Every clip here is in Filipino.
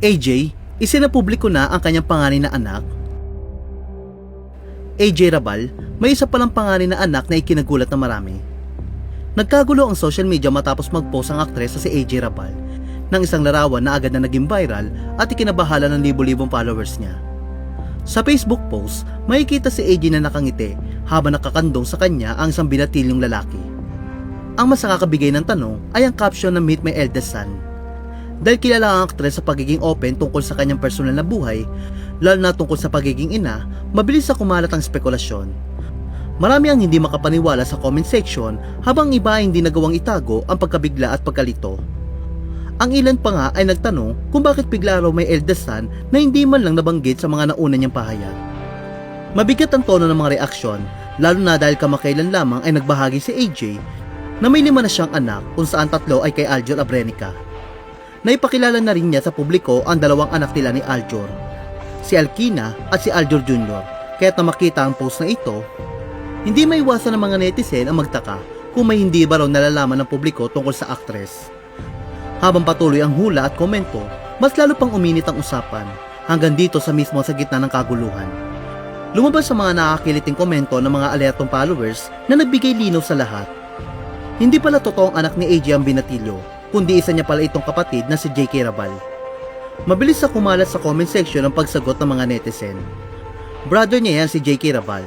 AJ, isinapubliko na ang kanyang panganay na anak. AJ Rabal, may isa palang panganay na anak na ikinagulat ng marami. Nagkagulo ang social media matapos mag-post ang aktres na si AJ Rabal ng isang larawan na agad na naging viral at ikinabahala ng libo-libong followers niya. Sa Facebook post, makikita si AJ na nakangiti habang nakakandong sa kanya ang isang binatilyong lalaki. Ang mas nakakabigay ng tanong ay ang caption na "Meet my eldest son." Dahil kilala ang aktres sa pagiging open tungkol sa kanyang personal na buhay, lalo na tungkol sa pagiging ina, mabilis na kumalat ang spekulasyon. Marami ang hindi makapaniwala sa comment section habang iba ay hindi nagawang itago ang pagkabigla at pagkalito. Ang ilan pa nga ay nagtanong kung bakit bigla raw may eldest son na hindi man lang nabanggit sa mga nauna niyang pahayag. Mabigat ang tono ng mga reaksyon, lalo na dahil kamakailan lamang ay nagbahagi si AJ na may 5 na siyang anak kung saan 3 ay kay Aljur Abrenica. Naipakilala na rin niya sa publiko ang 2 anak nila ni Aljur, si Alkina at si Aljur Jr. Kaya't na makita ang post na ito, hindi maiwasan ng mga netizen ang magtaka kung may hindi ba raw nalalaman ng publiko tungkol sa aktres. Habang patuloy ang hula at komento, mas lalo pang uminit ang usapan hanggang dito sa mismo sa gitna ng kaguluhan. Lumabas sa mga nakakiliting komento ng mga alertong followers na nagbigay linaw sa lahat. Hindi pala totoong anak ni AJ ang binatilyo, kundi isa niya pala itong kapatid na si JK Rabal. Mabilis na kumalat sa comment section ang pagsagot ng mga netizen. Brother niya yan si JK Rabal.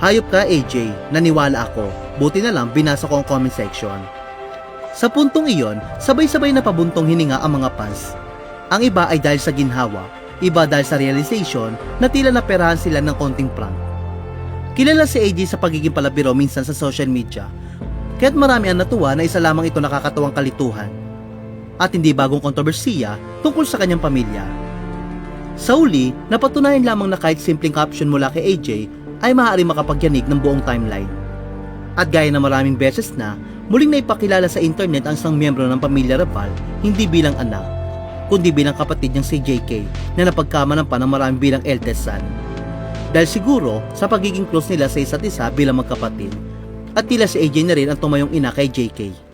Hayop ka AJ, naniwala ako, buti na lang binasa ko ang comment section. Sa puntong iyon, sabay-sabay na pabuntong hininga ang mga fans. Ang iba ay dahil sa ginhawa, iba dahil sa realization na tila naperahan sila ng konting prank. Kilala si AJ sa pagiging palabiro minsan sa social media, kaya't marami ang natuwa na isa lamang ito nakakatawang kalituhan at hindi bagong kontrobersiya tungkol sa kanyang pamilya. Sa uli, napatunayan lamang na kahit simpleng caption mula kay AJ ay maaari makapagyanig ng buong timeline. At gaya na maraming beses na, muling naipakilala sa internet ang isang miyembro ng pamilya Rabal hindi bilang anak, kundi bilang kapatid niyang si JK na napagkamanan pa ng maraming bilang eldest son. Dahil siguro sa pagiging close nila sa isa't isa bilang magkapatid, at tila si AJ na rin ang tumayong ina kay JK.